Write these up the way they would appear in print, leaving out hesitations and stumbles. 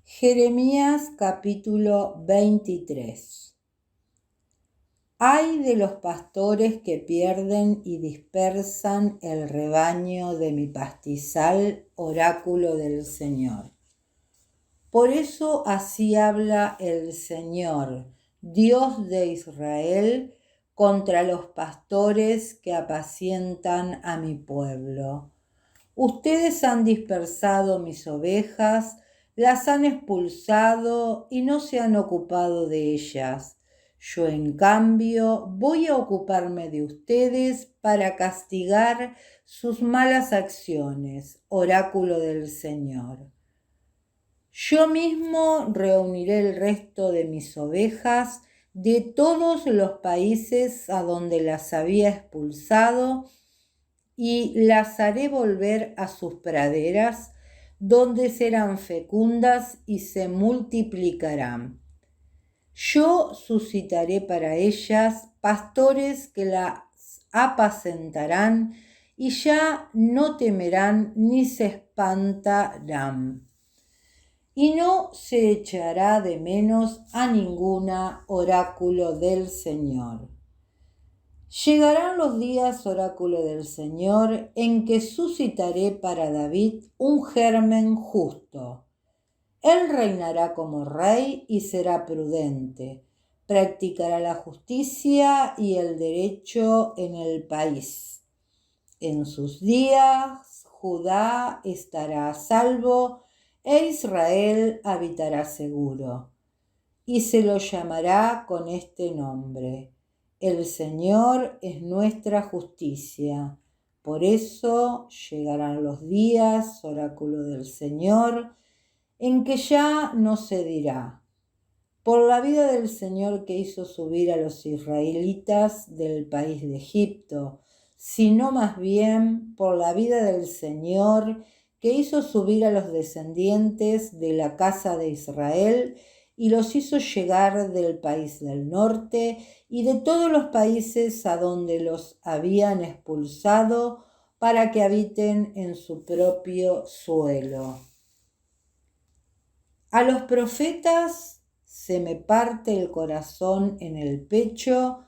Jeremías capítulo 23. Ay de los pastores que pierden y dispersan el rebaño de mi pastizal, oráculo del Señor. Por eso así habla el Señor, Dios de Israel, contra los pastores que apacientan a mi pueblo. Ustedes han dispersado mis ovejas, las han expulsado y no se han ocupado de ellas. Yo, en cambio, voy a ocuparme de ustedes para castigar sus malas acciones, oráculo del Señor. Yo mismo reuniré el resto de mis ovejas de todos los países a donde las había expulsado y las haré volver a sus praderas, donde serán fecundas y se multiplicarán. Yo suscitaré para ellas pastores que las apacentarán y ya no temerán ni se espantarán. Y no se echará de menos a ninguna, oráculo del Señor. Llegarán los días, oráculo del Señor, en que suscitaré para David un germen justo. Él reinará como rey y será prudente. Practicará la justicia y el derecho en el país. En sus días, Judá estará a salvo e Israel habitará seguro. Y se lo llamará con este nombre: El Señor es nuestra justicia. Por eso llegarán los días, oráculo del Señor, en que ya no se dirá: por la vida del Señor que hizo subir a los israelitas del país de Egipto, sino más bien por la vida del Señor que hizo subir a los descendientes de la casa de Israel y los hizo llegar del país del norte y de todos los países a donde los habían expulsado, para que habiten en su propio suelo. A los profetas se me parte el corazón en el pecho,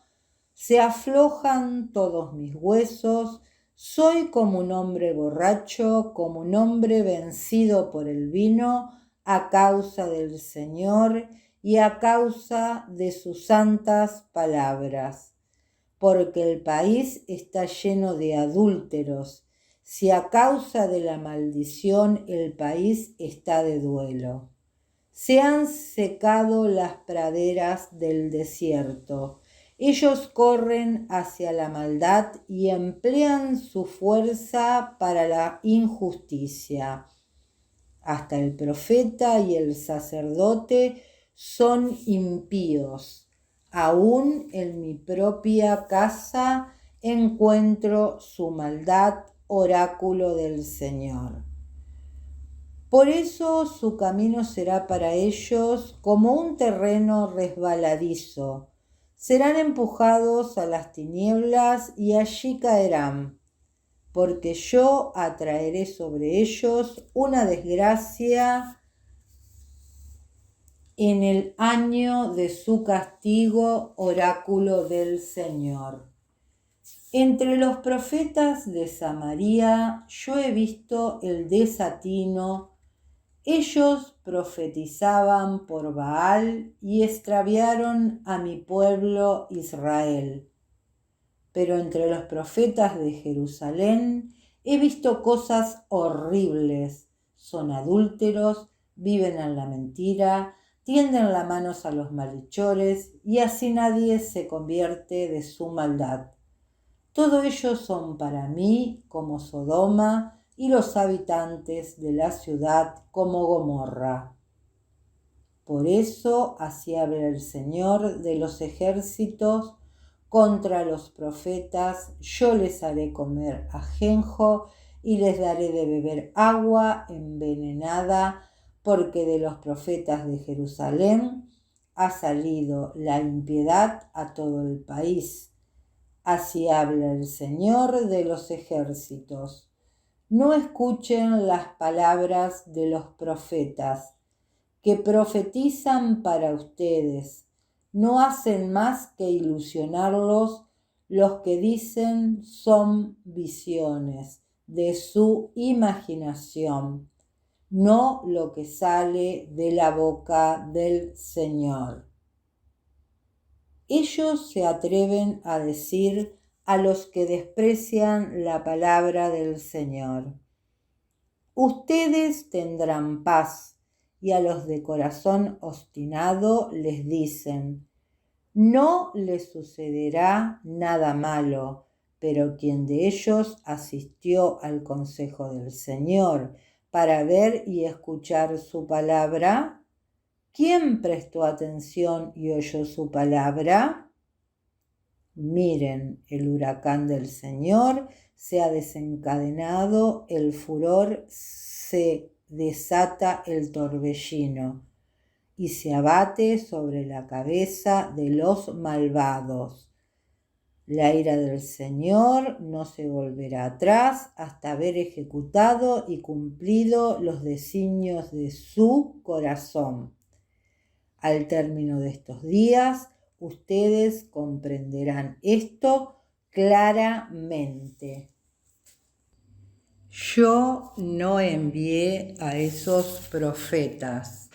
se aflojan todos mis huesos, soy como un hombre borracho, como un hombre vencido por el vino, a causa del Señor y a causa de sus santas palabras. Porque el país está lleno de adúlteros, si a causa de la maldición el país está de duelo. Se han secado las praderas del desierto. Ellos corren hacia la maldad y emplean su fuerza para la injusticia. Hasta el profeta y el sacerdote son impíos. Aún en mi propia casa encuentro su maldad, oráculo del Señor. Por eso su camino será para ellos como un terreno resbaladizo. Serán empujados a las tinieblas y allí caerán, porque yo atraeré sobre ellos una desgracia en el año de su castigo, oráculo del Señor. Entre los profetas de Samaria yo he visto el desatino. Ellos profetizaban por Baal y extraviaron a mi pueblo Israel. Pero entre los profetas de Jerusalén he visto cosas horribles. Son adúlteros, viven en la mentira, tienden las manos a los malhechores y así nadie se convierte de su maldad. Todos ellos son para mí como Sodoma y los habitantes de la ciudad como Gomorra. Por eso así habla el Señor de los ejércitos contra los profetas: yo les haré comer ajenjo y les daré de beber agua envenenada, porque de los profetas de Jerusalén ha salido la impiedad a todo el país. Así habla el Señor de los ejércitos. No escuchen las palabras de los profetas. que profetizan para ustedes. No hacen más que ilusionarlos. Los que dicen son visiones de su imaginación, no lo que sale de la boca del Señor. Ellos se atreven a decir a los que desprecian la palabra del Señor: ustedes tendrán paz, y a los de corazón obstinado les dicen: no les sucederá nada malo. Pero quien de ellos asistió al consejo del Señor para ver y escuchar su palabra? ¿Quién prestó atención y oyó su palabra? Miren, el huracán del Señor se ha desencadenado, el furor, se desata el torbellino y se abate sobre la cabeza de los malvados. La ira del Señor no se volverá atrás hasta haber ejecutado y cumplido los designios de su corazón. Al término de estos días, ustedes comprenderán esto claramente. Yo no envié a esos profetas,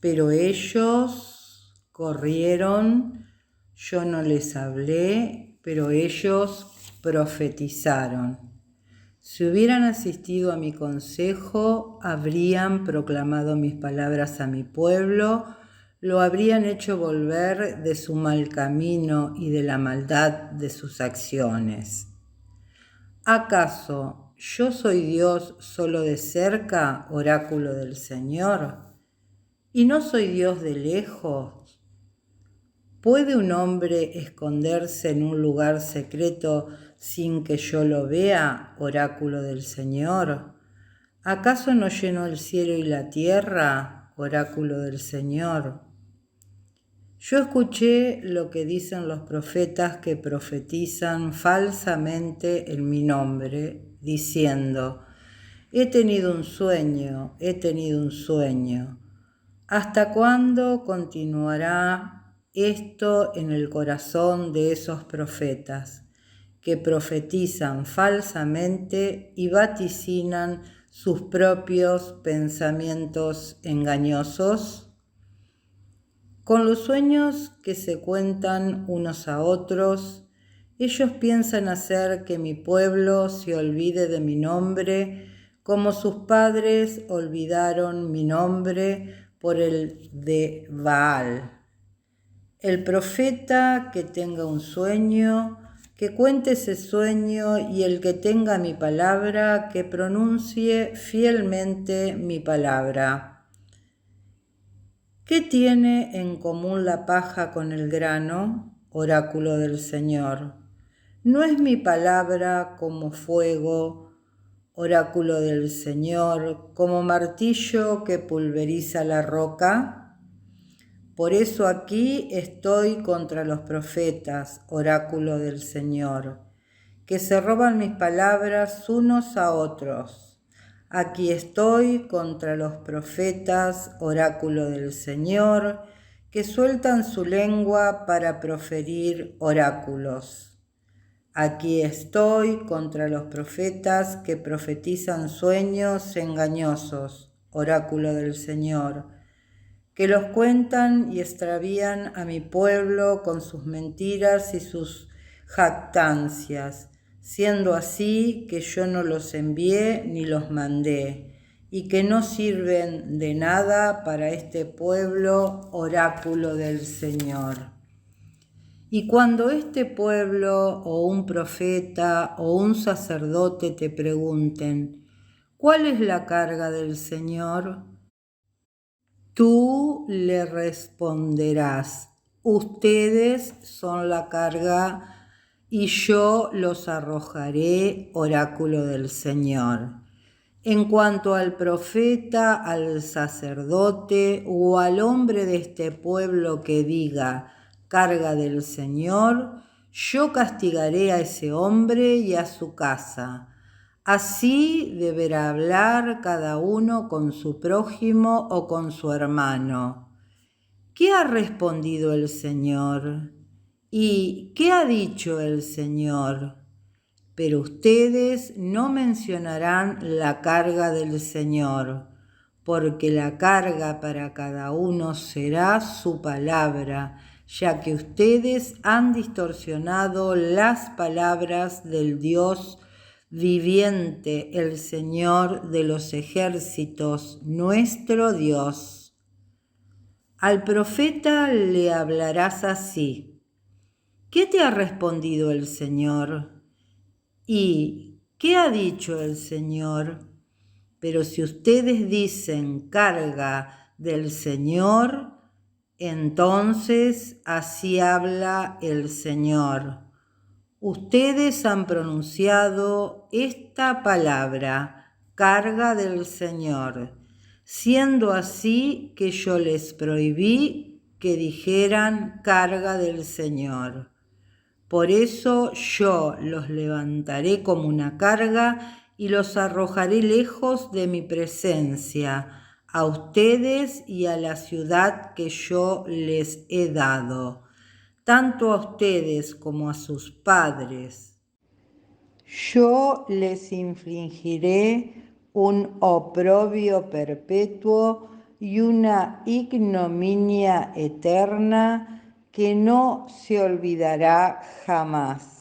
pero ellos corrieron. Yo no les hablé, pero ellos profetizaron. Si hubieran asistido a mi consejo, habrían proclamado mis palabras a mi pueblo, lo habrían hecho volver de su mal camino y de la maldad de sus acciones. ¿Acaso yo soy Dios solo de cerca, oráculo del Señor? ¿Y no soy Dios de lejos? ¿Puede un hombre esconderse en un lugar secreto sin que yo lo vea, oráculo del Señor? ¿Acaso no llenó el cielo y la tierra, oráculo del Señor? Yo escuché lo que dicen los profetas que profetizan falsamente en mi nombre, diciendo: he tenido un sueño, he tenido un sueño. ¿Hasta cuándo continuará esto en el corazón de esos profetas que profetizan falsamente y vaticinan sus propios pensamientos engañosos? Con los sueños que se cuentan unos a otros, ellos piensan hacer que mi pueblo se olvide de mi nombre, como sus padres olvidaron mi nombre por el de Baal. El profeta que tenga un sueño, que cuente ese sueño, y el que tenga mi palabra, que pronuncie fielmente mi palabra. ¿Qué tiene en común la paja con el grano, oráculo del Señor? ¿No es mi palabra como fuego, oráculo del Señor, como martillo que pulveriza la roca? Por eso aquí estoy contra los profetas, oráculo del Señor, que se roban mis palabras unos a otros. Aquí estoy contra los profetas, oráculo del Señor, que sueltan su lengua para proferir oráculos. Aquí estoy contra los profetas que profetizan sueños engañosos, oráculo del Señor, que los cuentan y extravían a mi pueblo con sus mentiras y sus jactancias, siendo así que yo no los envié ni los mandé, y que no sirven de nada para este pueblo, oráculo del Señor. Y cuando este pueblo o un profeta o un sacerdote te pregunten: ¿cuál es la carga del Señor?, tú le responderás: ustedes son la carga y yo los arrojaré, oráculo del Señor. En cuanto al profeta, al sacerdote o al hombre de este pueblo que diga: carga del Señor, yo castigaré a ese hombre y a su casa. Así deberá hablar cada uno con su prójimo o con su hermano. ¿Qué ha respondido el Señor? ¿Y qué ha dicho el Señor? Pero ustedes no mencionarán la carga del Señor, porque la carga para cada uno será su palabra, ya que ustedes han distorsionado las palabras del Dios viviente, el Señor de los ejércitos, nuestro Dios. Al profeta le hablarás así: ¿qué te ha respondido el Señor? ¿Y qué ha dicho el Señor? Pero si ustedes dicen carga del Señor, entonces así habla el Señor. Ustedes han pronunciado esta palabra, carga del Señor, siendo así que yo les prohibí que dijeran carga del Señor. Por eso yo los levantaré como una carga y los arrojaré lejos de mi presencia, a ustedes y a la ciudad que yo les he dado, tanto a ustedes como a sus padres. Yo les infligiré un oprobio perpetuo y una ignominia eterna que no se olvidará jamás.